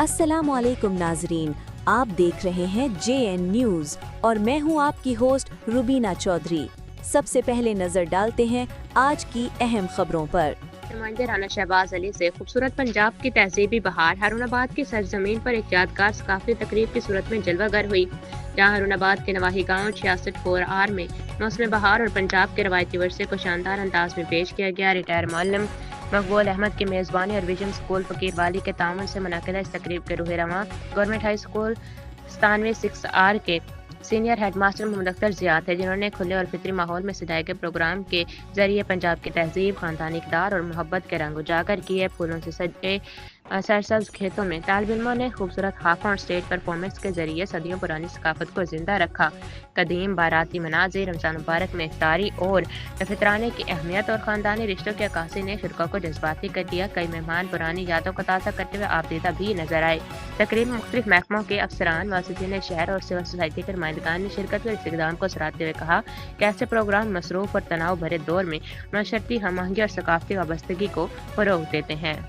अस्सलामुअलैकुम नाजरीन, आप देख रहे हैं JN न्यूज़ और मैं हूं आपकी होस्ट रुबीना चौधरी। सबसे पहले नजर डालते हैं आज की अहम खबरों पर। नुमाइंदे राना शहबाज अली से खूबसूरत पंजाब की तहजीबी बहार हारूनाबाद की सरजमीन पर एक यादगार सकाफती तकरीब की सूरत में जलवागर हुई, जहां हारूनाबाद के नवाही गांव 66 में मौसम बहार और पंजाब के रवायती वर्षे को शानदार अंदाज में पेश किया गया। रिटायर मुअल्लिम मकबूल अहमद की मेज़बानी और विजन स्कूल फकीर वाली के ताउन से मुनक़िदा इस तकरीब के रूह रवां गवर्नमेंट हाई स्कूल 97 के सीनियर हेडमास्टर मोहम्मद अख्तर ज़ियाद है, जिन्होंने खुले और फितरी माहौल में सजाए गए प्रोग्राम के जरिए पंजाब की तहजीब, ख़ानदानी इक़दार और मोहब्बत के रंग उजागर किए। फूलों से सजे सरसब्ज खेतों में तालिब इल्मों ने खूबसूरत हाफ़ों और स्टेज परफॉर्मेंस के जरिए सदियों पुरानी सकाफत को ज़िंदा रखा। कदीम बाराती मनाज़िर, रमज़ान मुबारक में इफ्तारी और फितराने की अहमियत और ख़ानदानी रिश्तों की अक्कासी ने फ़िरक़ों को जज्बाती कर दिया। कई मेहमान पुरानी यादों को ताज़ा करते हुए आपदीदा भी नजर आए। तकरीब में मुख्तलिफ महकमों के अफसरान, वासितीन शहर और सिविल सोसाइटी के नुमाइंदगान ने शिरकत कर इस इक़दाम को सराहते हुए कहा कि ऐसे प्रोग्राम मसरूफ़ और तनाव भरे दौर में माशरती हम आहंगी और सकाफती वाबस्तगी को फ़रोग़ देते हैं।